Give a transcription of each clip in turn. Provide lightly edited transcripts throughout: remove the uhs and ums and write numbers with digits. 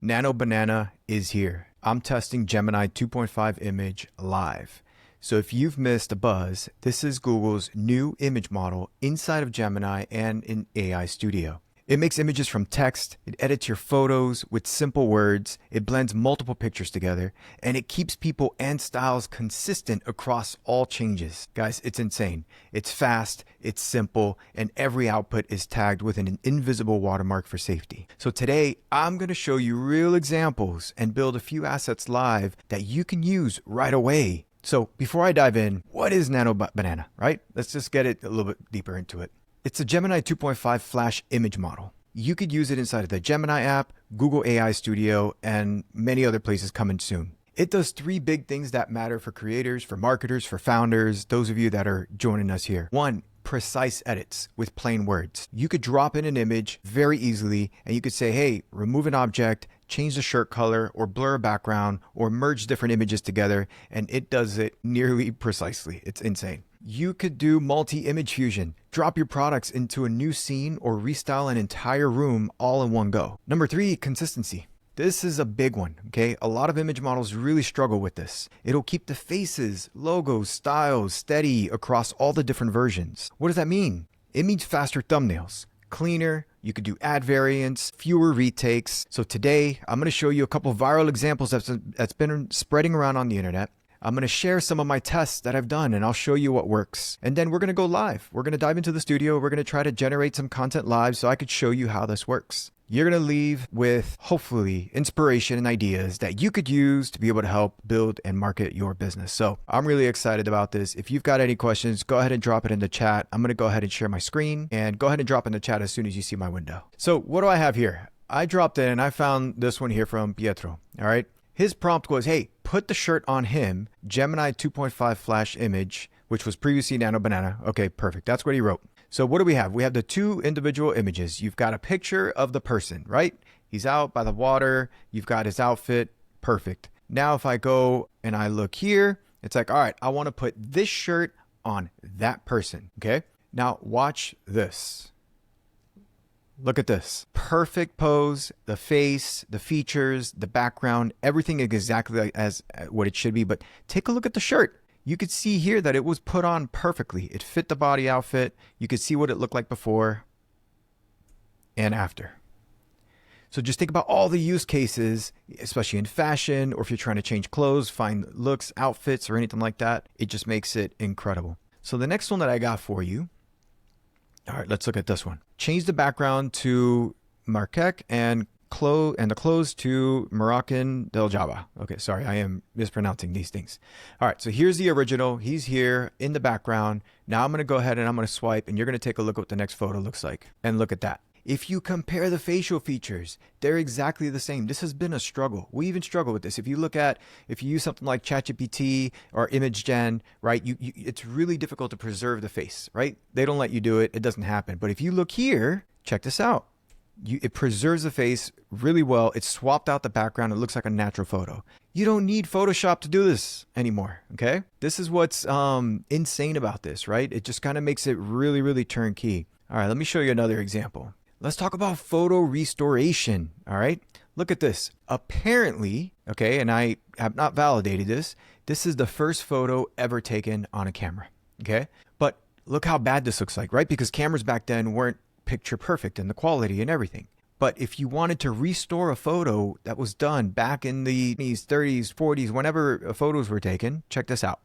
Nano Banana is here. I'm testing Gemini 2.5 image live. So if you've missed a buzz, this is Google's new image model inside of Gemini and in AI Studio. It makes images from text, it edits your photos with simple words, it blends multiple pictures together, and it keeps people and styles consistent across all changes. Guys, it's insane. It's fast, it's simple, and every output is tagged with an invisible watermark for safety. So today, I'm going to show you real examples and build a few assets live that you can use right away. So before I dive in, what is Nano Banana, right? Let's just get it a little bit deeper into it. It's a Gemini 2.5 Flash image model. You could use it inside of the Gemini app, Google AI Studio, and many other places coming soon. It does three big things that matter for creators, for marketers, for founders, those of you that are joining us here. One, precise edits with plain words. You could drop in an image very easily and you could say, hey, remove an object, change the shirt color, or blur a background, or merge different images together, and it does it nearly precisely. It's insane. You could do multi-image fusion, drop your products into a new scene, or restyle an entire room all in one go. Number three, consistency. This is a big one, okay? A lot of image models really struggle with this. It'll keep the faces, logos, styles steady across all the different versions. What does that mean? It means faster thumbnails, cleaner, you could do ad variants, fewer retakes. So today, I'm gonna show you a couple viral examples that's been spreading around on the internet. I'm going to share some of my tests that I've done and I'll show you what works. And then we're going to go live. We're going to dive into the studio. We're going to try to generate some content live so I could show you how this works. You're going to leave with hopefully inspiration and ideas that you could use to be able to help build and market your business. So I'm really excited about this. If you've got any questions, go ahead and drop it in the chat. I'm going to go ahead and share my screen and go ahead and drop in the chat as soon as you see my window. So what do I have here? I dropped in and I found this one here from Pietro. All right. His prompt was, hey, put the shirt on him, Gemini 2.5 Flash image, which was previously Nano Banana. Okay, perfect. That's what he wrote. So what do we have? We have the two individual images. You've got a picture of the person, right? He's out by the water. You've got his outfit. Perfect. Now, if I go and I look here, it's like, all right, I want to put this shirt on that person. Okay. Now watch this. Look at this. Perfect pose, the face, the features, the background, everything is exactly as what it should be. But take a look at the shirt. You could see here that it was put on perfectly. It fit the body outfit. You could see what it looked like before and after. So just think about all the use cases, especially in fashion, or if you're trying to change clothes, find looks, outfits, or anything like that. It just makes it incredible. So the next one that I got for you, all right, let's look at this one. Change the background to Marquette and the clothes to Moroccan del Java. Okay, sorry, I am mispronouncing these things. All right, so here's the original. He's here in the background. Now I'm going to go ahead and I'm going to swipe, and you're going to take a look at what the next photo looks like. And look at that. If you compare the facial features, they're exactly the same. This has been a struggle. We even struggle with this. If you use something like ChatGPT or ImageGen, right, it's really difficult to preserve the face, right? They don't let you do it. It doesn't happen. But if you look here, check this out. It preserves the face really well. It's swapped out the background. It looks like a natural photo. You don't need Photoshop to do this anymore, okay? This is what's insane about this, right? It just kind of makes it really, really turnkey. All right, let me show you another example. Let's talk about photo restoration, all right? Look at this. Apparently, okay, and I have not validated this, this is the first photo ever taken on a camera, okay? But look how bad this looks like, right? Because cameras back then weren't picture perfect in the quality and everything. But if you wanted to restore a photo that was done back in the 20s, 30s, 40s, whenever photos were taken, check this out.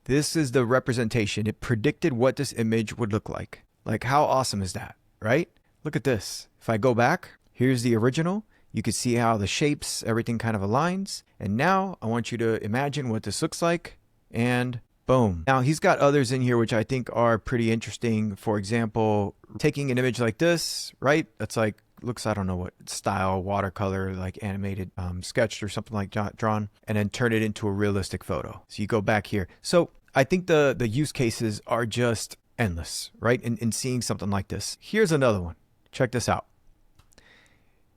This is the representation. It predicted what this image would look like. Like, how awesome is that, right? Look at this. If I go back, here's the original. You can see how the shapes, everything kind of aligns. And now I want you to imagine what this looks like, and boom. Now he's got others in here which I think are pretty interesting. For example, taking an image like this, right? That's like, looks, I don't know what style, watercolor, like animated, sketched or something like drawn, and then turn it into a realistic photo. So you go back here. So I think the use cases are just endless, right? In seeing something like this. Here's another one. Check this out.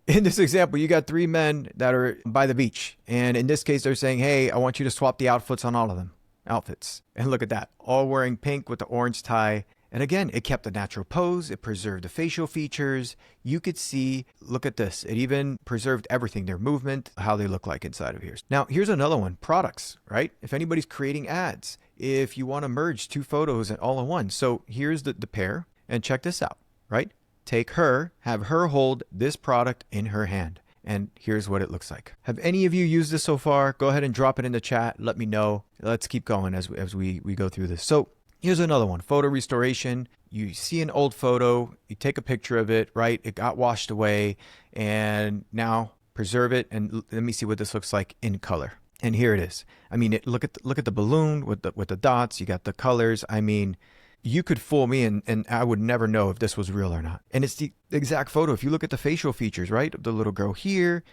In this example, you got three men that are by the beach. And in this case, they're saying, hey, I want you to swap the outfits on all of them. Outfits. And look at that. All wearing pink with the orange tie And again, it kept the natural pose, it preserved the facial features. You could see, look at this, it even preserved everything, their movement, how they look like inside of here. Now, here's another one, products, right? If anybody's creating ads, if you want to merge two photos all in one. So here's the pair, and check this out, right? Take her, have her hold this product in her hand. And here's what it looks like. Have any of you used this so far? Go ahead and drop it in the chat. Let me know. Let's keep going as we go through this. So here's another one, photo restoration. You see an old photo, you take a picture of it, right? It got washed away, and now preserve it. And let me see what this looks like in color. And here it is. I mean, look at the balloon with the dots. You got the colors. I mean, you could fool me and I would never know if this was real or not. And it's the exact photo. If you look at the facial features, right? The little girl here,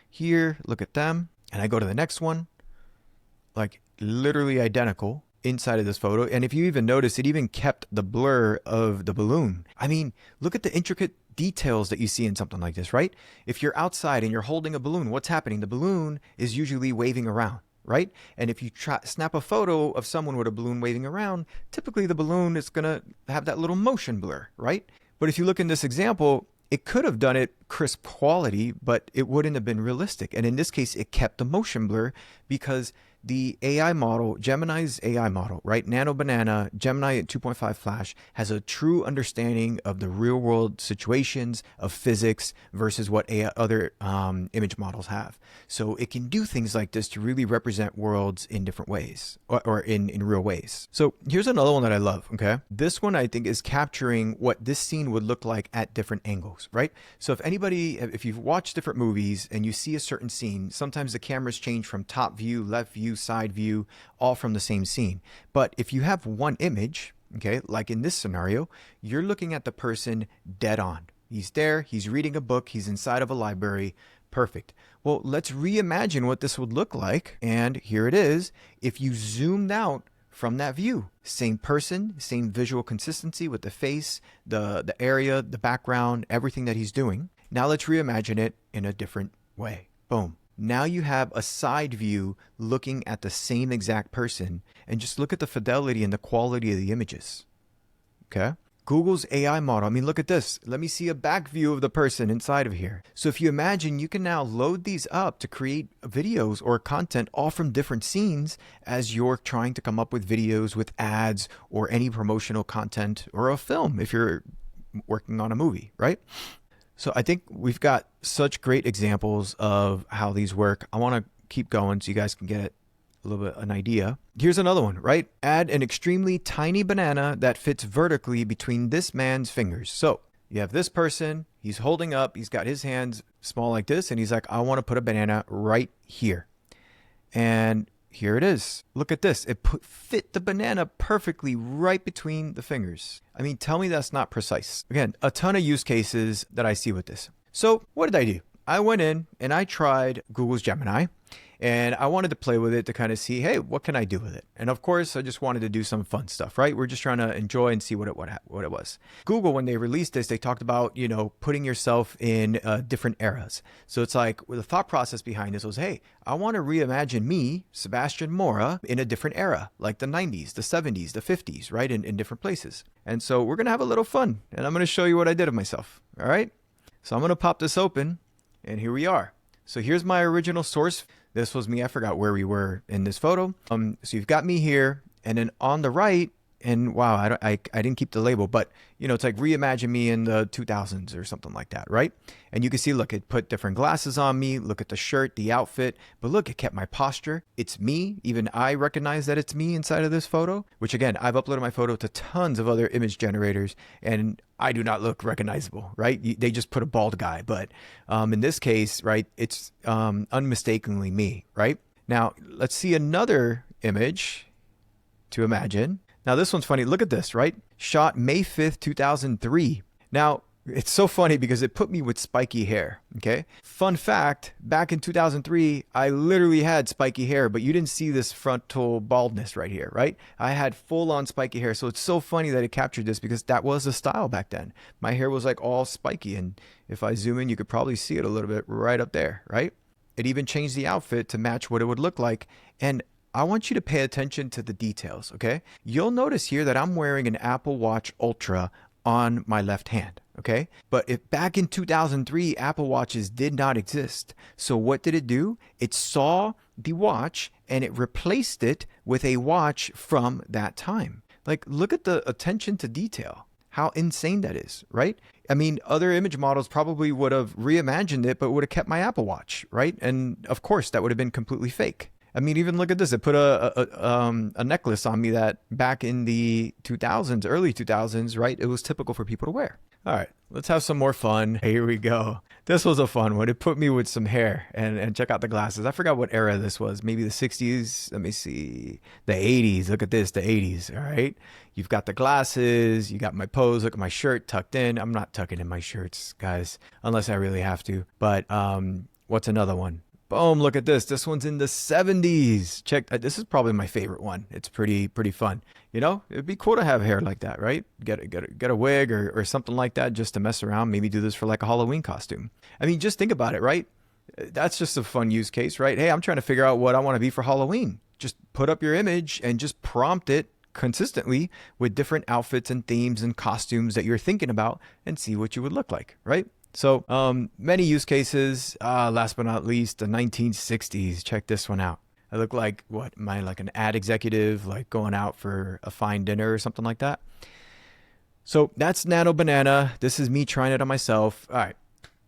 look at them. And I go to the next one, like literally identical inside of this photo. And if you even notice, it even kept the blur of the balloon. I mean, look at the intricate details that you see in something like this, right? If you're outside and you're holding a balloon, what's happening? The balloon is usually waving around, right? And if you snap a photo of someone with a balloon waving around, typically the balloon is going to have that little motion blur, right? But if you look in this example, it could have done it crisp quality, but it wouldn't have been realistic. And in this case, it kept the motion blur because the AI model, Gemini's AI model, right? Nano Banana, Gemini 2.5 Flash has a true understanding of the real world situations of physics versus what other image models have. So it can do things like this to really represent worlds in different ways or in real ways. So here's another one that I love, okay? This one I think is capturing what this scene would look like at different angles, right? So if you've watched different movies and you see a certain scene, sometimes the cameras change from top view, left view, side view, all from the same scene. But if you have one image, okay, like in this scenario, you're looking at the person dead on. He's there, he's reading a book, he's inside of a library. Perfect. Well, let's reimagine what this would look like. And here it is. If you zoomed out from that view, same person, same visual consistency with the face, the area, the background, everything that he's doing. Now let's reimagine it in a different way. Boom. Now you have a side view looking at the same exact person, and just look at the fidelity and the quality of the images. Okay? Google's AI model, I mean, look at this. Let me see a back view of the person inside of here. So if you imagine, you can now load these up to create videos or content all from different scenes as you're trying to come up with videos with ads or any promotional content or a film if you're working on a movie, right? So I think we've got such great examples of how these work. I want to keep going so you guys can get a little bit an idea. Here's another one, right? Add an extremely tiny banana that fits vertically between this man's fingers. So you have this person, he's holding up, he's got his hands small like this, and he's like, I want to put a banana right here. And here it is. Look at this. It fit the banana perfectly right between the fingers. I mean, tell me that's not precise. Again, a ton of use cases that I see with this. So what did I do? I went in and I tried Google's Gemini, and I wanted to play with it to kind of see, hey, what can I do with it? And of course, I just wanted to do some fun stuff, right? We're just trying to enjoy and see what it was. Google, when they released this, they talked about, putting yourself in different eras. So it's like, the thought process behind this was, hey, I want to reimagine me, Sebastian Mourra, in a different era, like the 90s, the 70s, the 50s, right? In different places. And so we're going to have a little fun, and I'm going to show you what I did of myself. All right. So I'm going to pop this open, and here we are. So here's my original source. This was me. I forgot where we were in this photo. So you've got me here, and then on the right, and wow, I didn't keep the label, but it's like reimagine me in the 2000s or something like that, right? And you can see, look, it put different glasses on me. Look at the shirt, the outfit, but look, it kept my posture. It's me. Even I recognize that it's me inside of this photo, which again, I've uploaded my photo to tons of other image generators, and I do not look recognizable, right? They just put a bald guy, but in this case, right, it's unmistakably me, right? Now, let's see another image to imagine. Now, this one's funny. Look at this, right? Shot May 5th, 2003. Now, it's so funny because it put me with spiky hair, okay? Fun fact, back in 2003, I literally had spiky hair, but you didn't see this frontal baldness right here, right? I had full-on spiky hair, so it's so funny that it captured this because that was the style back then. My hair was like all spiky, and if I zoom in, you could probably see it a little bit right up there, right? It even changed the outfit to match what it would look like, and I want you to pay attention to the details, okay? You'll notice here that I'm wearing an Apple Watch Ultra on my left hand, okay? But if back in 2003, Apple Watches did not exist. So what did it do? It saw the watch and it replaced it with a watch from that time. Like, look at the attention to detail. How insane that is, right? I mean, other image models probably would have reimagined it, but would have kept my Apple Watch, right? And of course, that would have been completely fake. I mean, even look at this. It put a necklace on me that back in the 2000s, early 2000s, right? It was typical for people to wear. All right, let's have some more fun. Here we go. This was a fun one. It put me with some hair, and check out the glasses. I forgot what era this was. Maybe the 60s. Let me see. The 80s. Look at this, the 80s. All right. You've got the glasses. You got my pose. Look at my shirt tucked in. I'm not tucking in my shirts, guys, unless I really have to. But what's another one? Boom, look at this. This one's in the 70s. Check, this is probably my favorite one. It's pretty fun. You know, it'd be cool to have hair like that, right? Get a wig or something like that just to mess around. Maybe do this for like a Halloween costume. I mean, just think about it, right? That's just a fun use case, right? Hey, I'm trying to figure out what I want to be for Halloween. Just put up your image and just prompt it consistently with different outfits and themes and costumes that you're thinking about and see what you would look like, right? So many use cases. Last but not least, the 1960s. Check this one out. I look like what? Am I like an ad executive, like going out for a fine dinner or something like that? So that's Nano Banana. This is me trying it on myself. All right.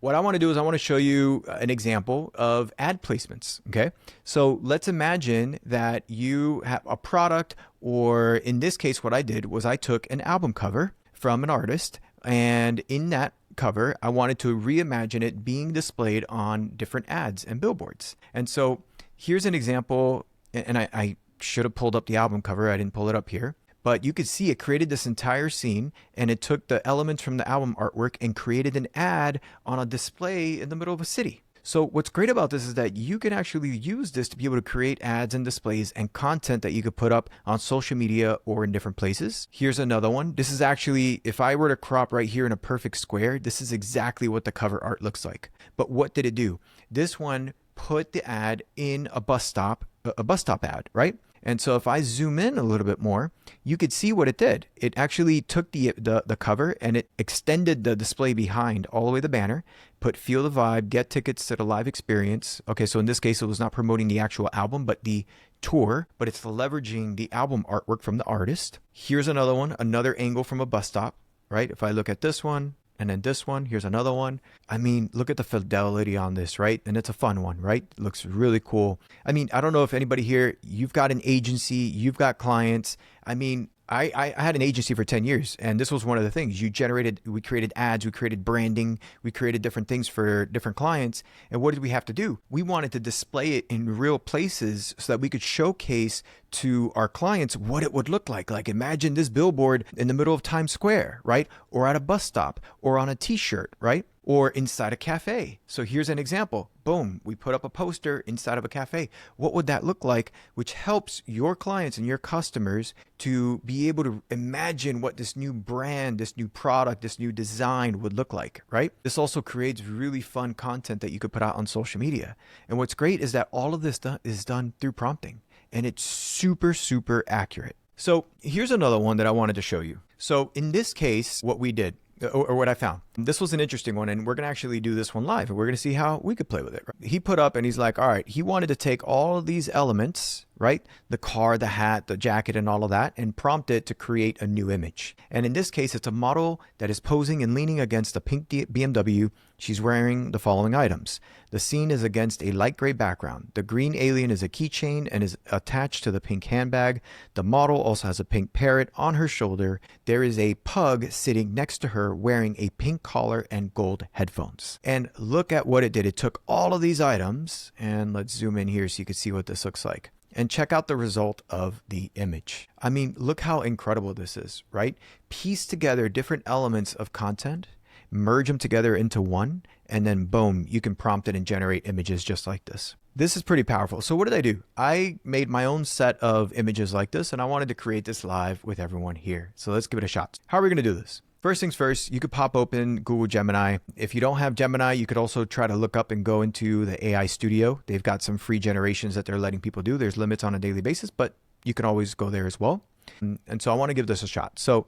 What I want to do is I want to show you an example of ad placements. Okay. So let's imagine that you have a product, or in this case, what I did was I took an album cover from an artist, and in that cover, I wanted to reimagine it being displayed on different ads and billboards. And so here's an example, and I should have pulled up the album cover. I didn't pull it up here, but you could see it created this entire scene, and it took the elements from the album artwork and created an ad on a display in the middle of a city. So what's great about this is that you can actually use this to be able to create ads and displays and content that you could put up on social media or in different places. Here's another one. This is actually, if I were to crop right here in a perfect square, this is exactly what the cover art looks like. But what did it do? This one put the ad in a bus stop ad, right? And so if I zoom in a little bit more, you could see what it did. It actually took the cover and it extended the display behind all the way to the banner, put feel the vibe, get tickets to the live experience. Okay, so in this case, it was not promoting the actual album, but the tour, but it's leveraging the album artwork from the artist. Here's another one, another angle from a bus stop, right? If I look at this one, and then this one, here's another one. I mean, look at the fidelity on this, right? And it's a fun one, right? It looks really cool. I mean, I don't know if anybody here, you've got an agency, you've got clients. I mean, I had an agency for 10 years, and this was one of the things. We created ads, we created branding, we created different things for different clients. And what did we have to do? We wanted to display it in real places so that we could showcase to our clients what it would look like. Like, imagine this billboard in the middle of Times Square, right? Or at a bus stop, or on a t-shirt, right? Or inside a cafe. So here's an example. Boom, we put up a poster inside of a cafe. What would that look like? Which helps your clients and your customers to be able to imagine what this new brand, this new product, this new design would look like, right? This also creates really fun content that you could put out on social media. And what's great is that all of this is done through prompting, and it's super, super accurate. So here's another one that I wanted to show you. So in this case, what we did, or what I found. This was an interesting one, and we're going to actually do this one live, and we're going to see how we could play with it. He put up, and he's like, all right, he wanted to take all of these elements, right? The car, the hat, the jacket, and all of that, and prompt it to create a new image. And in this case, it's a model that is posing and leaning against a pink BMW. She's wearing the following items. The scene is against a light gray background. The green alien is a keychain and is attached to the pink handbag. The model also has a pink parrot on her shoulder. There is a pug sitting next to her wearing a pink collar and gold headphones. And look at what it did. It took all of these items, and let's zoom in here so you can see what this looks like. And check out the result of the image. I mean, look how incredible this is, right? Piece together different elements of content, merge them together into one, and then boom, you can prompt it and generate images just like this. This is pretty powerful. So what did I do? I made my own set of images like this, and I wanted to create this live with everyone here. So let's give it a shot. How are we going to do this? first things first, you could pop open Google Gemini. If you don't have Gemini, you could also try to look up and go into the AI Studio. They've got some free generations that they're letting people do. There's limits on a daily basis, but you can always go there as well. And so I want to give this a shot. So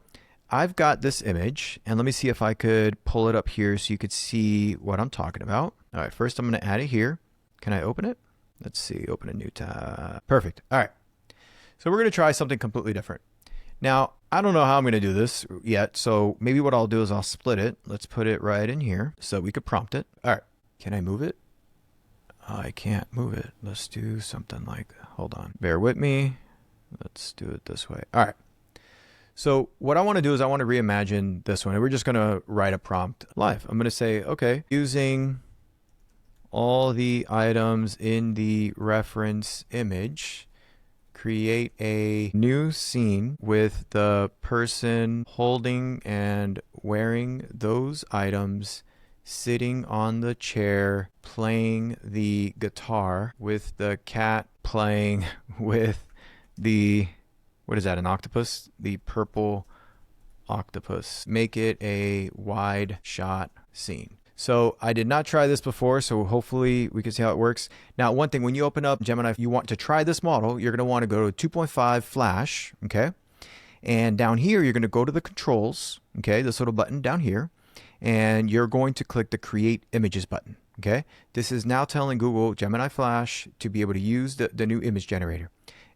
I've got this image, and let me see if I could pull it up here so you could see what I'm talking about. All right, first I'm going to add it here. Can I open it? Let's see, open a new tab. Perfect. All right. So we're going to try something completely different. Now, I don't know how I'm going to do this yet, so maybe what I'll do is I'll split it. Let's put it right in here so we could prompt it. All right. Can I move it? I can't move it. Let's do something like, hold on. Bear with me. Let's do it this way. All right. So what I want to do is I want to reimagine this one. And we're just going to write a prompt live. I'm going to say, okay, using all the items in the reference image, create a new scene with the person holding and wearing those items, sitting on the chair, playing the guitar, with the cat playing with the, what is that, an octopus? The purple octopus. Make it a wide shot scene. So I did not try this before, so hopefully we can see how it works. Now, one thing, when you open up Gemini, if you want to try this model, you're going to want to go to 2.5 Flash, okay? And down here, you're going to go to the controls, okay, this little button down here, and you're going to click the Create Images button, okay? This is now telling Google Gemini Flash to be able to use the new image generator.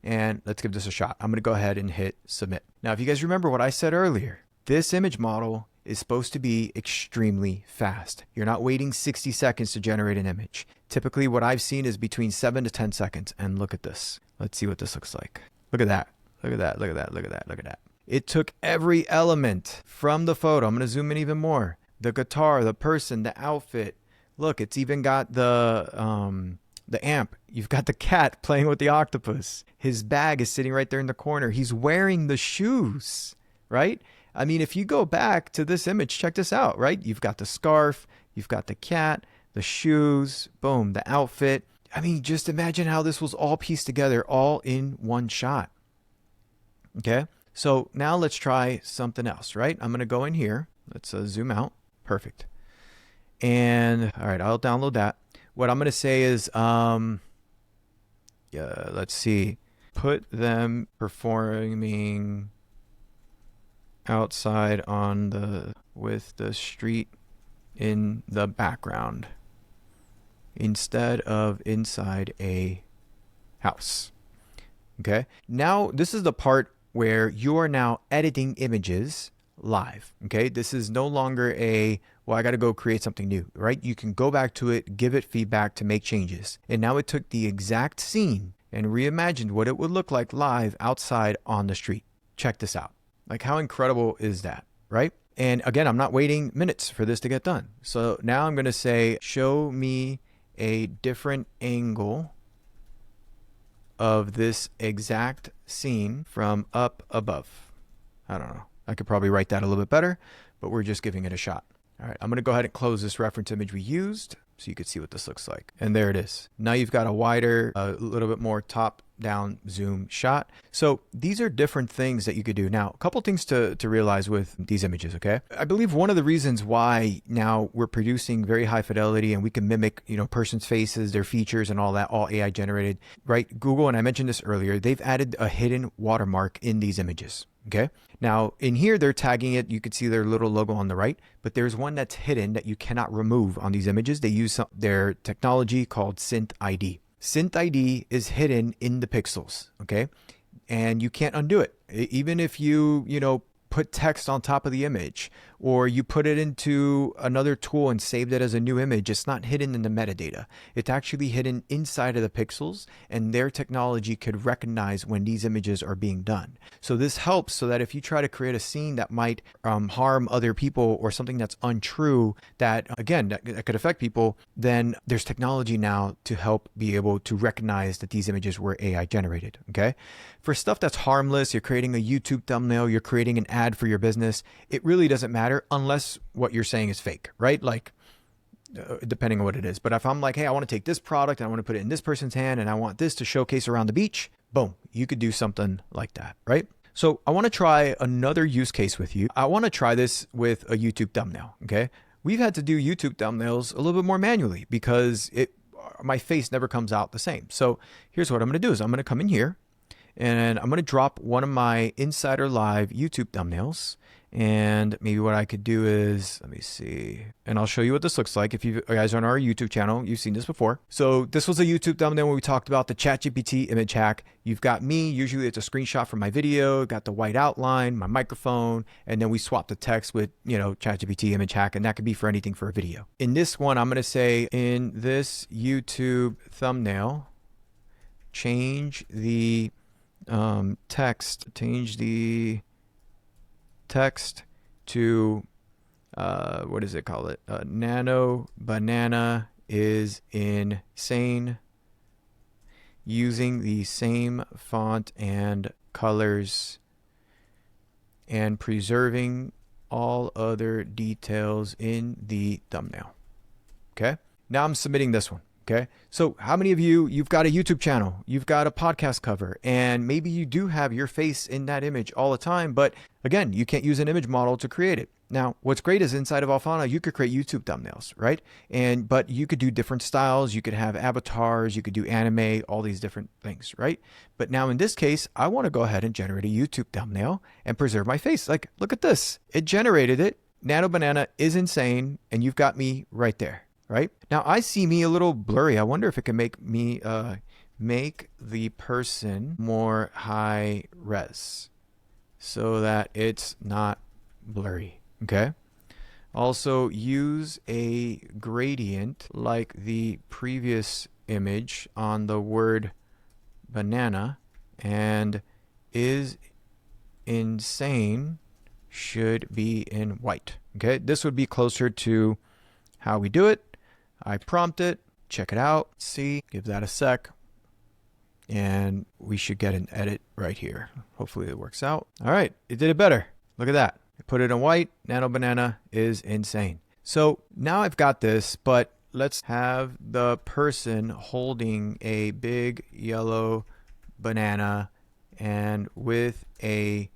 And let's give this a shot. I'm going to go ahead and hit Submit. Now, if you guys remember what I said earlier, this image model is supposed to be extremely fast. You're not waiting 60 seconds to generate an image. Typically, what I've seen is between 7 to 10 seconds. And look at this. Let's see what this looks like. Look at that. Look at that. Look at that. Look at that. Look at that. It took every element from the photo. I'm going to zoom in even more. The guitar, the person, the outfit. Look, it's even got the amp. You've got the cat playing with the octopus. His bag is sitting right there in the corner. He's wearing the shoes, right? I mean, if you go back to this image, check this out, right? You've got the scarf, you've got the cat, the shoes, boom, the outfit. I mean, just imagine how this was all pieced together all in one shot. Okay, so now let's try something else, right? I'm going to go in here. Let's zoom out. Perfect. And all right, I'll download that. What I'm going to say is, let's see, put them performing outside on the, with the street in the background instead of inside a house. Okay. Now this is the part where you are now editing images live. Okay. This is no longer a, well, I got to go create something new, right? You can go back to it, give it feedback to make changes. And now it took the exact scene and reimagined what it would look like live outside on the street. Check this out. Like, how incredible is that, right? And again, I'm not waiting minutes for this to get done. So now I'm going to say, show me a different angle of this exact scene from up above. I don't know. I could probably write that a little bit better, but we're just giving it a shot. All right, I'm going to go ahead and close this reference image we used so you can see what this looks like. And there it is. Now you've got a wider, a little bit more top-down zoom shot. So these are different things that you could do. Now, a couple things to realize with these images, okay? I believe one of the reasons why now we're producing very high fidelity and we can mimic, person's faces, their features and all that, all AI generated, right? Google, and I mentioned this earlier, they've added a hidden watermark in these images. Okay. Now in here, they're tagging it. You can see their little logo on the right, but there's one that's hidden that you cannot remove on these images. They use their technology called Synth ID. Synth ID is hidden in the pixels. Okay. And you can't undo it. Even if you put text on top of the image, or you put it into another tool and saved it as a new image, it's not hidden in the metadata. It's actually hidden inside of the pixels, and their technology could recognize when these images are being done. So this helps so that if you try to create a scene that might harm other people or something that's untrue, that again, that could affect people, then there's technology now to help be able to recognize that these images were AI generated. Okay. For stuff that's harmless, you're creating a YouTube thumbnail, you're creating an ad for your business, it really doesn't matter unless what you're saying is fake, right? Like, depending on what it is. But if I'm like, hey, I want to take this product and I want to put it in this person's hand and I want this to showcase around the beach, boom, you could do something like that, right? So I want to try another use case with you. I want to try this with a YouTube thumbnail, okay? We've had to do YouTube thumbnails a little bit more manually because my face never comes out the same. So here's what I'm going to do is I'm going to come in here and I'm going to drop one of my Insider Live YouTube thumbnails. And maybe what I could do is, let me see, and I'll show you what this looks like. If you guys are on our YouTube channel, you've seen this before. So this was a YouTube thumbnail when we talked about the ChatGPT image hack. You've got me, usually it's a screenshot from my video, got the white outline, my microphone, and then we swap the text with, ChatGPT image hack, and that could be for anything for a video. In this one, I'm going to say in this YouTube thumbnail, change the text to what does it call it? Nano Banana is insane, using the same font and colors and preserving all other details in the thumbnail. Okay, now I'm submitting this one. Okay, so how many of you've got a YouTube channel, you've got a podcast cover, and maybe you do have your face in that image all the time, but again, you can't use an image model to create it. Now, what's great is inside of Alphana, you could create YouTube thumbnails, right? But you could do different styles, you could have avatars, you could do anime, all these different things, right? But now in this case, I want to go ahead and generate a YouTube thumbnail and preserve my face. Like, look at this. It generated it. Nano Banana is insane, and you've got me right there. Right now, I see me a little blurry. I wonder if it can make me make the person more high res so that it's not blurry. Okay. Also, use a gradient like the previous image on the word banana, and is insane should be in white. Okay, this would be closer to how we do it. I prompt it, check it out, see, give that a sec, and we should get an edit right here. Hopefully it works out. All right, it did it better. Look at that. I put it in white. Nano Banana is insane. So now I've got this, but let's have the person holding a big yellow banana and with a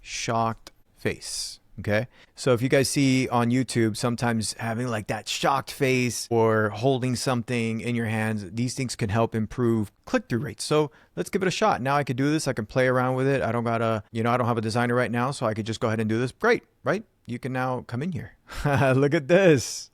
shocked face. Okay, so if you guys see on YouTube, sometimes having like that shocked face or holding something in your hands, these things can help improve click-through rates. So let's give it a shot. Now I could do this. I can play around with it. I don't gotta, I don't have a designer right now, so I could just go ahead and do this. Great, right? You can now come in here. Look at this.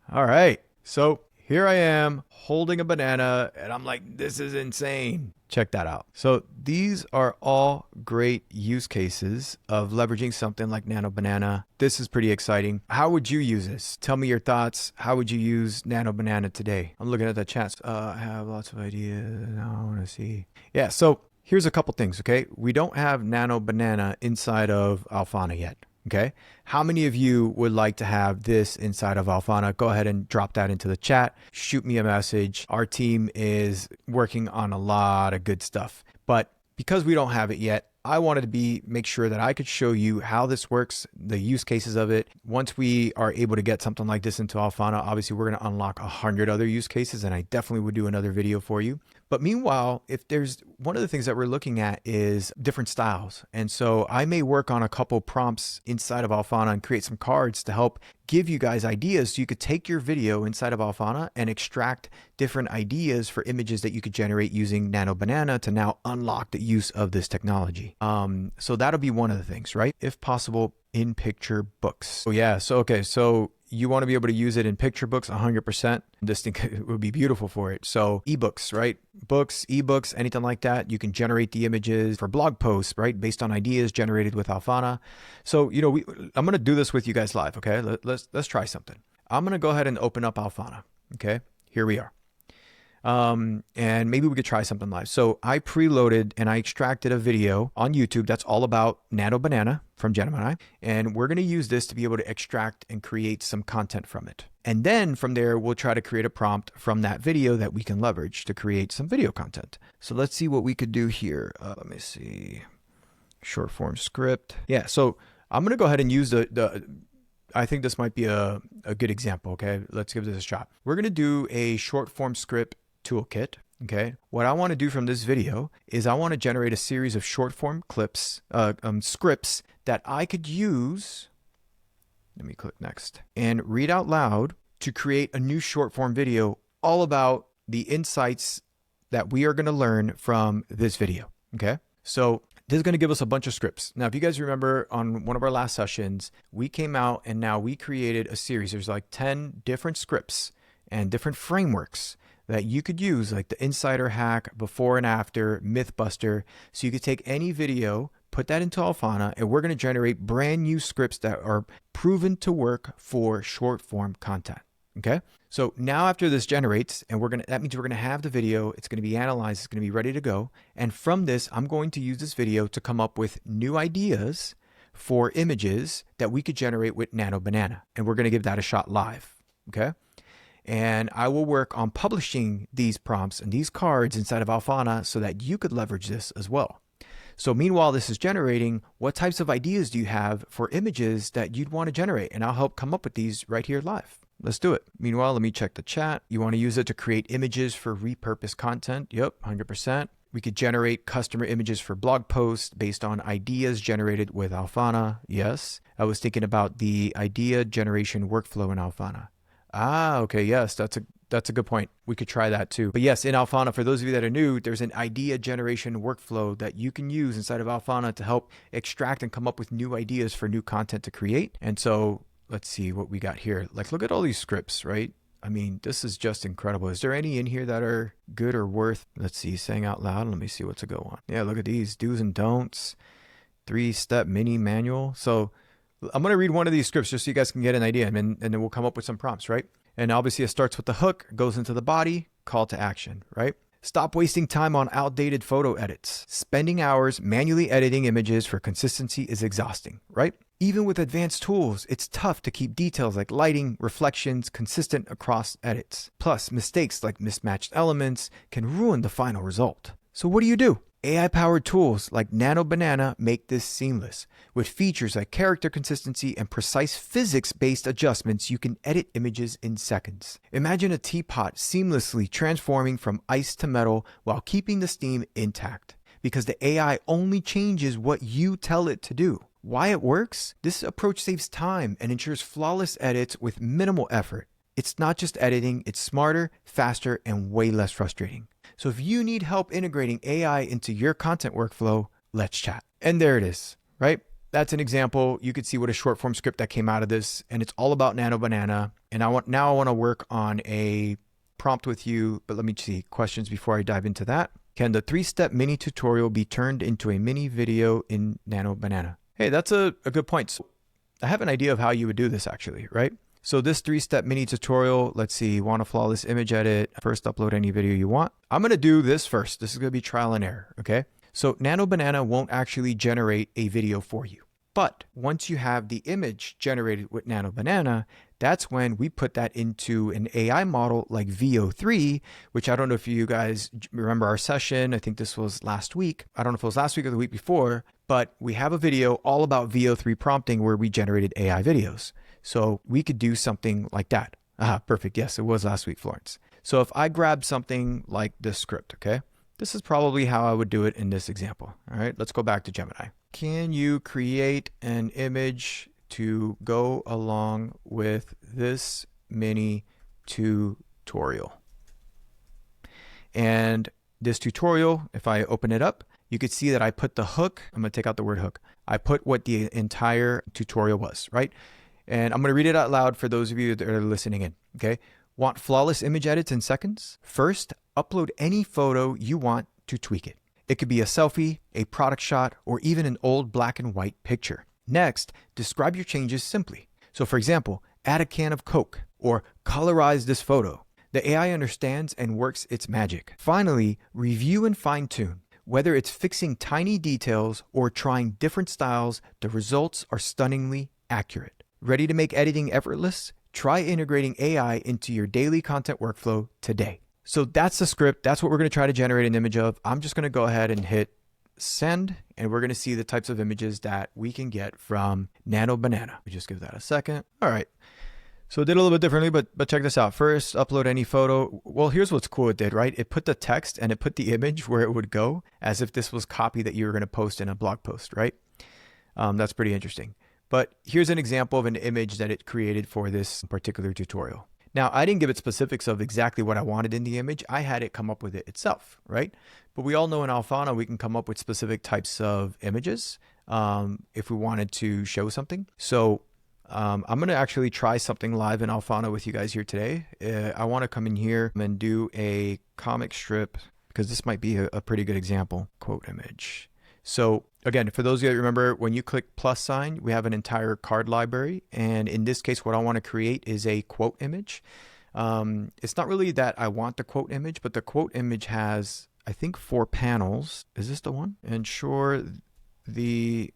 All right, so here I am holding a banana and I'm like, this is insane. Check that out. So these are all great use cases of leveraging something like Nano Banana. This is pretty exciting. How would you use this? Tell me your thoughts. How would you use Nano Banana today? I'm looking at the chat. I have lots of ideas. I want to see. Yeah, so here's a couple things, okay? We don't have Nano Banana inside of Alphana yet. Okay, how many of you would like to have this inside of Alphana? Go ahead and drop that into the chat. Shoot me a message. Our team is working on a lot of good stuff, but because we don't have it yet, I wanted to make sure that I could show you how this works, the use cases of it. Once we are able to get something like this into Alphana, obviously we're going to unlock 100 other use cases, and I definitely would do another video for you. But meanwhile, if there's one of the things that we're looking at is different styles. And so I may work on a couple prompts inside of Alphana and create some cards to help give you guys ideas. So you could take your video inside of Alphana and extract different ideas for images that you could generate using Nano Banana to now unlock the use of this technology. So that'll be one of the things, right? If possible, in picture books. So yeah, so you want to be able to use it in picture books 100%. This thing would be beautiful for it. So ebooks, right? Books, ebooks, anything like that. You can generate the images for blog posts, right? Based on ideas generated with Alphana. So, I'm going to do this with you guys live. Okay. Let's try something. I'm going to go ahead and open up Alphana. Okay. Here we are. And maybe we could try something live. So I preloaded and I extracted a video on YouTube that's all about Nano Banana from Gemini. And we're going to use this to be able to extract and create some content from it. And then from there, we'll try to create a prompt from that video that we can leverage to create some video content. So let's see what we could do here. Let me see. Short form script. Yeah. So I'm going to go ahead and use I think this might be a good example. Okay. Let's give this a shot. We're going to do a short form script toolkit. Okay, what I want to do from this video is I want to generate a series of short form clips, scripts that I could use. Let me click next and read out loud to create a new short form video all about the insights that we are going to learn from this video. Okay, so this is going to give us a bunch of scripts. Now, if you guys remember on one of our last sessions, we came out and now we created a series. There's like 10 different scripts and different frameworks that you could use, like the insider hack, before and after, mythbuster. So you could take any video, put that into Alphana, and we're going to generate brand new scripts that are proven to work for short form content. Okay. So now after this generates, and that means we're going to have the video, it's going to be analyzed, it's going to be ready to go. And from this, I'm going to use this video to come up with new ideas for images that we could generate with Nano Banana. And we're going to give that a shot live. Okay. And I will work on publishing these prompts and these cards inside of Alphana so that you could leverage this as well. So meanwhile, this is generating, what types of ideas do you have for images that you'd want to generate? And I'll help come up with these right here live. Let's do it. Meanwhile, let me check the chat. You want to use it to create images for repurposed content? Yep, 100%. We could generate customer images for blog posts based on ideas generated with Alphana. Yes. I was thinking about the idea generation workflow in Alphana. Ah, okay. Yes, that's a good point. We could try that too. But yes, in Alphana, for those of you that are new, there's an idea generation workflow that you can use inside of Alphana to help extract and come up with new ideas for new content to create. And so let's see what we got here. Like, look at all these scripts, right? I mean, this is just incredible. Is there any in here that are good or worth, let's see, saying out loud? Let me see what's to go on. Yeah, look at these do's and don'ts, 3-step mini manual. So I'm going to read one of these scripts just so you guys can get an idea, and then we'll come up with some prompts, right? And obviously it starts with the hook, goes into the body, call to action, right? Stop wasting time on outdated photo edits. Spending hours manually editing images for consistency is exhausting, right? Even with advanced tools, it's tough to keep details like lighting, reflections consistent across edits. Plus, mistakes like mismatched elements can ruin the final result. So what do? AI-powered tools like Nano Banana make this seamless. With features like character consistency and precise physics-based adjustments, you can edit images in seconds. Imagine a teapot seamlessly transforming from ice to metal while keeping the steam intact, because the AI only changes what you tell it to do. Why it works? This approach saves time and ensures flawless edits with minimal effort. It's not just editing, it's smarter, faster, and way less frustrating. So if you need help integrating AI into your content workflow, let's chat. And there it is, right? That's an example. You could see what a short form script that came out of this, and it's all about Nano Banana. And I want to work on a prompt with you, but let me see questions before I dive into that. Can the 3-step mini tutorial be turned into a mini video in Nano Banana? Hey, that's a good point. So I have an idea of how you would do this actually, right? So this 3-step mini tutorial, let's see, want a flawless image edit, first upload any video you want. I'm going to do this first. This is going to be trial and error, okay? So Nano Banana won't actually generate a video for you. But once you have the image generated with Nano Banana, that's when we put that into an AI model like VO3, which I don't know if you guys remember our session. I think this was last week. I don't know if it was last week or the week before, but we have a video all about VO3 prompting where we generated AI videos. So we could do something like that. Perfect. Yes, it was last week, Florence. So if I grab something like this script, okay, this is probably how I would do it in this example. All right, let's go back to Gemini. Can you create an image to go along with this mini tutorial? And this tutorial, if I open it up, you could see that I put the hook. I'm going to take out the word hook. I put what the entire tutorial was, right? And I'm going to read it out loud for those of you that are listening in, okay? Want flawless image edits in seconds? First, upload any photo you want to tweak it. It could be a selfie, a product shot, or even an old black and white picture. Next, describe your changes simply. So for example, add a can of Coke or colorize this photo. The AI understands and works its magic. Finally, review and fine-tune. Whether it's fixing tiny details or trying different styles, the results are stunningly accurate. Ready to make editing effortless? Try integrating AI into your daily content workflow today. So that's the script. That's what we're going to try to generate an image of. I'm just going to go ahead and hit send, and we're going to see the types of images that we can get from Nano Banana. We just give that a second. All right. So it did a little bit differently, but check this out. First, upload any photo. Well, here's what's cool it did, right? It put the text and it put the image where it would go as if this was copy that you were going to post in a blog post, right? That's pretty interesting. But here's an example of an image that it created for this particular tutorial. Now, I didn't give it specifics of exactly what I wanted in the image. I had it come up with it itself, right? But we all know in Alphana, we can come up with specific types of images if we wanted to show something. So I'm going to actually try something live in Alphana with you guys here today. I want to come in here and do a comic strip because this might be a pretty good example. Quote image. So again, for those of you that remember, when you click plus sign, we have an entire card library. And in this case, what I want to create is a quote image. It's not really that I want the quote image, but the quote image has, I think, 4 panels. Is this the one? Ensure the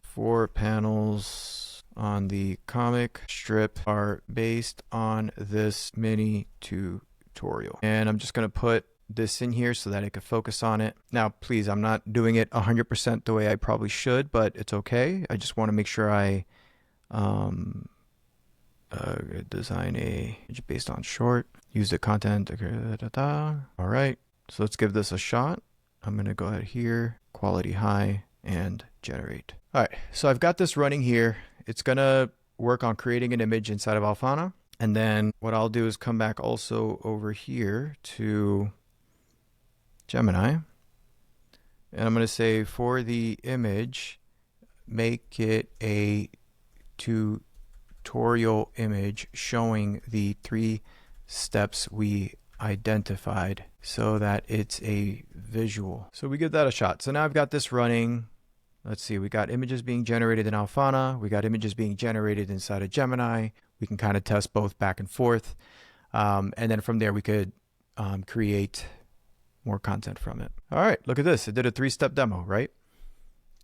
4 panels on the comic strip are based on this mini tutorial. And I'm just going to put this in here so that I could focus on it. Now, please, I'm not doing it 100% the way I probably should, but it's okay. I just want to make sure I design a image based on short, use the content. All right, so let's give this a shot. I'm going to go ahead here, quality high, and generate. All right, so I've got this running here. It's going to work on creating an image inside of Alphana. And then what I'll do is come back also over here to Gemini. And I'm going to say for the image, make it a tutorial image showing the 3 steps we identified so that it's a visual. So we give that a shot. So now I've got this running. Let's see, we got images being generated in Alphana. We got images being generated inside of Gemini. We can kind of test both back and forth. And then from there, we could create more content from it. All right, look at this. It did a 3-step demo, right?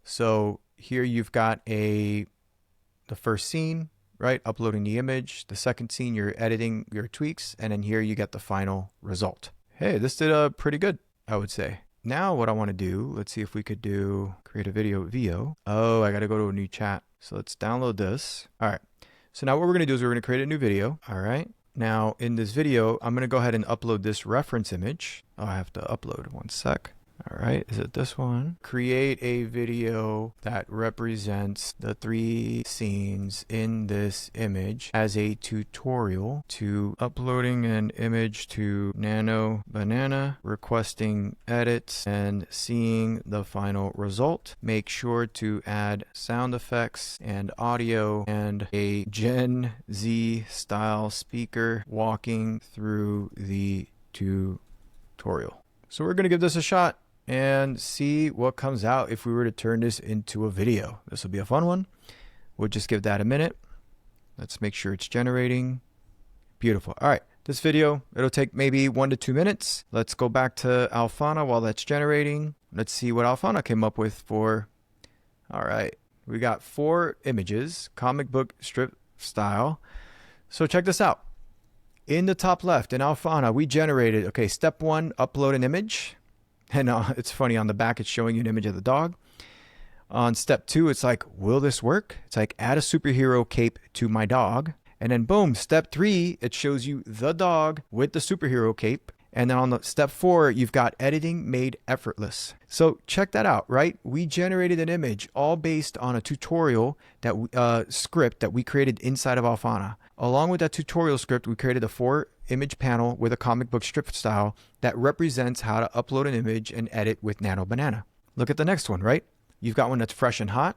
So here you've got the first scene, right? Uploading the image. The second scene, you're editing your tweaks. And then here you get the final result. Hey, this did pretty good, I would say. Now what I want to do, let's see if we could create a video VO. Oh, I got to go to a new chat. So let's download this. All right. So now what we're going to do is we're going to create a new video. All right. Now in this video, I'm going to go ahead and upload this reference image. Oh, I have to upload 1 sec. All right, is it this one? Create a video that represents the 3 scenes in this image as a tutorial to uploading an image to Nano Banana, requesting edits, and seeing the final result. Make sure to add sound effects and audio and a Gen Z style speaker walking through the tutorial. So we're going to give this a shot and see what comes out if we were to turn this into a video. This will be a fun one. We'll just give that a minute. Let's make sure it's generating. Beautiful. All right, this video, it'll take maybe 1 to 2 minutes. Let's go back to Alphana while that's generating. Let's see what Alphana came up with for. All right, we got 4 images, comic book strip style. So check this out. In the top left in Alphana, we generated, okay, step 1, upload an image. And it's funny, on the back, it's showing you an image of the dog. On step 2, it's like, will this work? It's like, add a superhero cape to my dog. And then boom, step 3, it shows you the dog with the superhero cape. And then on the step 4, you've got editing made effortless. So check that out, right? We generated an image all based on a tutorial that script that we created inside of Alphana. Along with that tutorial script, we created a 4-image panel with a comic book strip style that represents how to upload an image and edit with Nano Banana. Look at the next one, right? You've got one that's fresh and hot.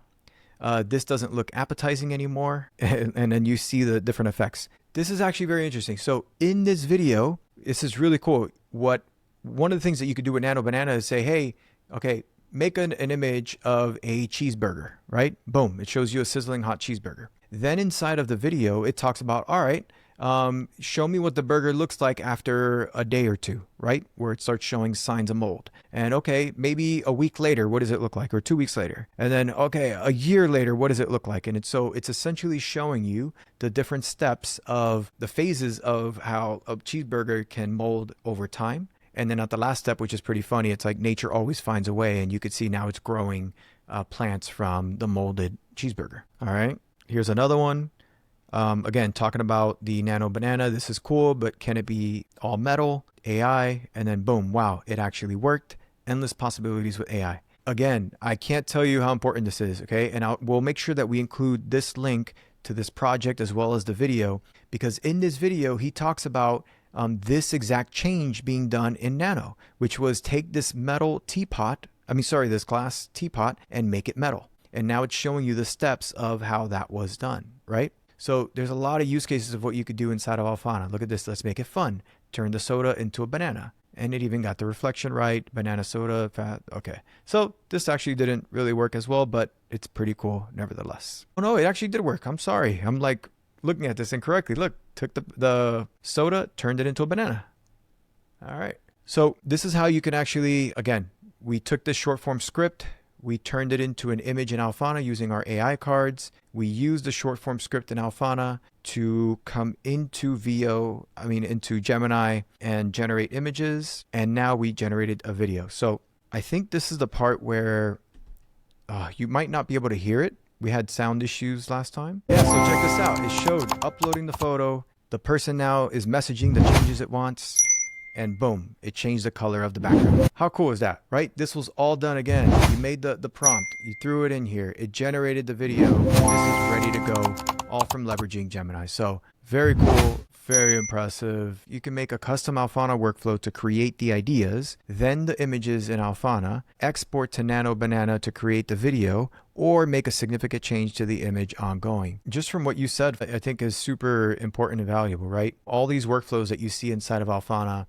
This doesn't look appetizing anymore. And then you see the different effects. This is actually very interesting. So in this video, this is really cool. One of the things that you could do with Nano Banana is say, hey, okay, make an image of a cheeseburger, right? Boom, it shows you a sizzling hot cheeseburger. Then inside of the video, it talks about, all right, show me what the burger looks like after a day or 2, right? Where it starts showing signs of mold. And okay, maybe a week later, what does it look like? Or 2 weeks later. And then, okay, a year later, what does it look like? And it's essentially showing you the different steps of the phases of how a cheeseburger can mold over time. And then at the last step, which is pretty funny, it's like nature always finds a way. And you could see now it's growing plants from the molded cheeseburger. All right, here's another one. Again, talking about the Nano Banana, this is cool, but can it be all metal, AI, and then boom, wow, it actually worked. Endless possibilities with AI. Again, I can't tell you how important this is, okay? And we'll make sure that we include this link to this project as well as the video, because in this video, he talks about this exact change being done in Nano, which was take this metal teapot, this glass teapot, and make it metal. And now it's showing you the steps of how that was done, right? So there's a lot of use cases of what you could do inside of Alphana. Look at this. Let's make it fun. Turn the soda into a banana. And it even got the reflection right. Banana soda, fat. Okay. So this actually didn't really work as well, but it's pretty cool nevertheless. Oh no, it actually did work. I'm sorry. I'm like looking at this incorrectly. Look, took the soda, turned it into a banana. All right. So this is how you can actually, again, we took this short form script. We turned it into an image in Alphana using our AI cards. We used the short form script in Alphana to come into into Gemini and generate images. And now we generated a video. So I think this is the part where you might not be able to hear it. We had sound issues last time. Yeah, so check this out. It showed uploading the photo. The person now is messaging the changes it wants. And boom, it changed the color of the background. How cool is that, right? This was all done again. You made the prompt, you threw it in here, it generated the video, and this is ready to go, all from leveraging Gemini. So very cool, very impressive. You can make a custom Alphana workflow to create the ideas, then the images in Alphana, export to Nano Banana to create the video, or make a significant change to the image ongoing. Just from what you said, I think is super important and valuable, right? All these workflows that you see inside of Alphana,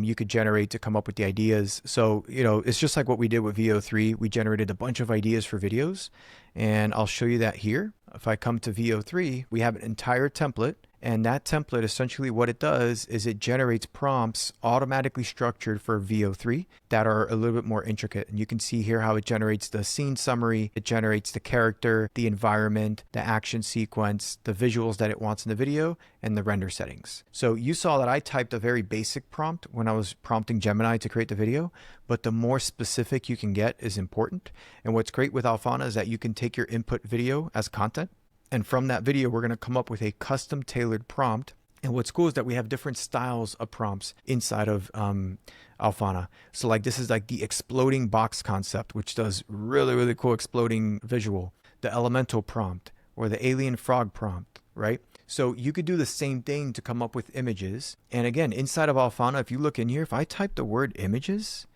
you could generate to come up with the ideas. So, it's just like what we did with VO3. We generated a bunch of ideas for videos, and I'll show you that here. If I come to VO3, we have an entire template, and that template, essentially what it does is it generates prompts automatically structured for VO3 that are a little bit more intricate. And you can see here how it generates the scene summary, it generates the character, the environment, the action sequence, the visuals that it wants in the video, and the render settings. So you saw that I typed a very basic prompt when I was prompting Gemini to create the video, but the more specific you can get is important. And what's great with Alphana is that you can take your input video as content, and from that video, we're going to come up with a custom tailored prompt. And what's cool is that we have different styles of prompts inside of Alphana. So like this is like the exploding box concept, which does really, really cool exploding visual, the elemental prompt or the alien frog prompt, right? So you could do the same thing to come up with images. And again, inside of Alphana, if you look in here, if I type the word images,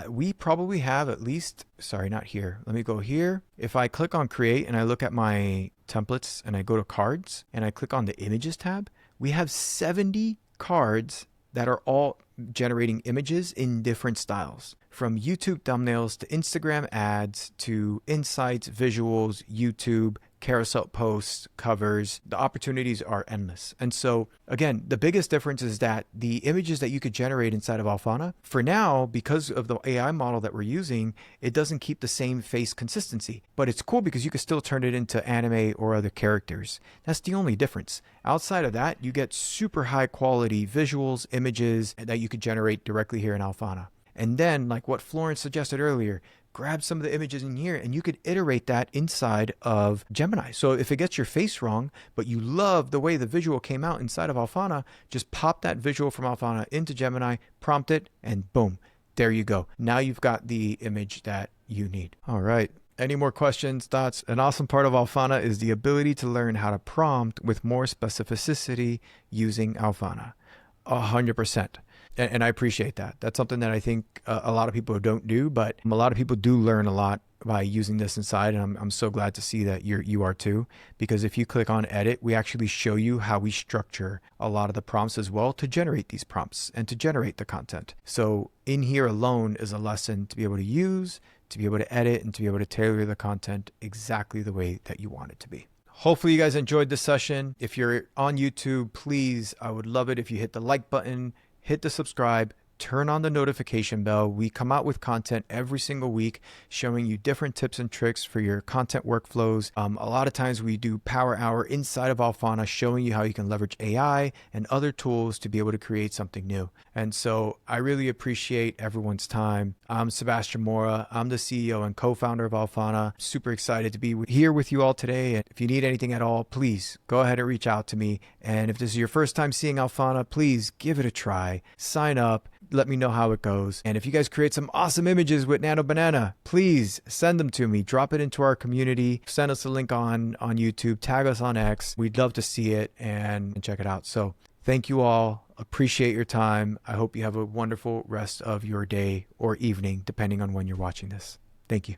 we probably have at least, sorry, not here. Let me go here. If I click on create and I look at my templates and I go to cards and I click on the images tab, we have 70 cards that are all generating images in different styles, from YouTube thumbnails to Instagram ads to insights, visuals, YouTube, carousel posts, covers. The opportunities are endless. And so again, the biggest difference is that the images that you could generate inside of Alphana, for now, because of the AI model that we're using, it doesn't keep the same face consistency. But it's cool because you can still turn it into anime or other characters. That's the only difference. Outside of that, you get super high quality visuals, images that you could generate directly here in Alphana. And then, like what Florence suggested earlier, grab some of the images in here and you could iterate that inside of Gemini. So if it gets your face wrong, but you love the way the visual came out inside of Alphana, just pop that visual from Alphana into Gemini, prompt it, and boom, there you go. Now you've got the image that you need. All right. Any more questions, thoughts? An awesome part of Alphana is the ability to learn how to prompt with more specificity using Alphana. 100%. And I appreciate that. That's something that I think a lot of people don't do, but a lot of people do learn a lot by using this inside. And I'm so glad to see that you are too, because if you click on edit, we actually show you how we structure a lot of the prompts as well to generate these prompts and to generate the content. So in here alone is a lesson to be able to use, to be able to edit, and to be able to tailor the content exactly the way that you want it to be. Hopefully you guys enjoyed this session. If you're on YouTube, please, I would love it if you hit the like button, hit the subscribe, turn on the notification bell. We come out with content every single week showing you different tips and tricks for your content workflows. A lot of times we do Power Hour inside of Alphana showing you how you can leverage AI and other tools to be able to create something new. And so I really appreciate everyone's time. I'm Sebastian Mourra. I'm the CEO and co-founder of Alphana. Super excited to be here with you all today. And if you need anything at all, please go ahead and reach out to me. And if this is your first time seeing Alphana, please give it a try. Sign up. Let me know how it goes. And if you guys create some awesome images with Nano Banana, please send them to me. Drop it into our community. Send us a link on YouTube. Tag us on X. We'd love to see it and check it out. So thank you all. Appreciate your time. I hope you have a wonderful rest of your day or evening, depending on when you're watching this. Thank you.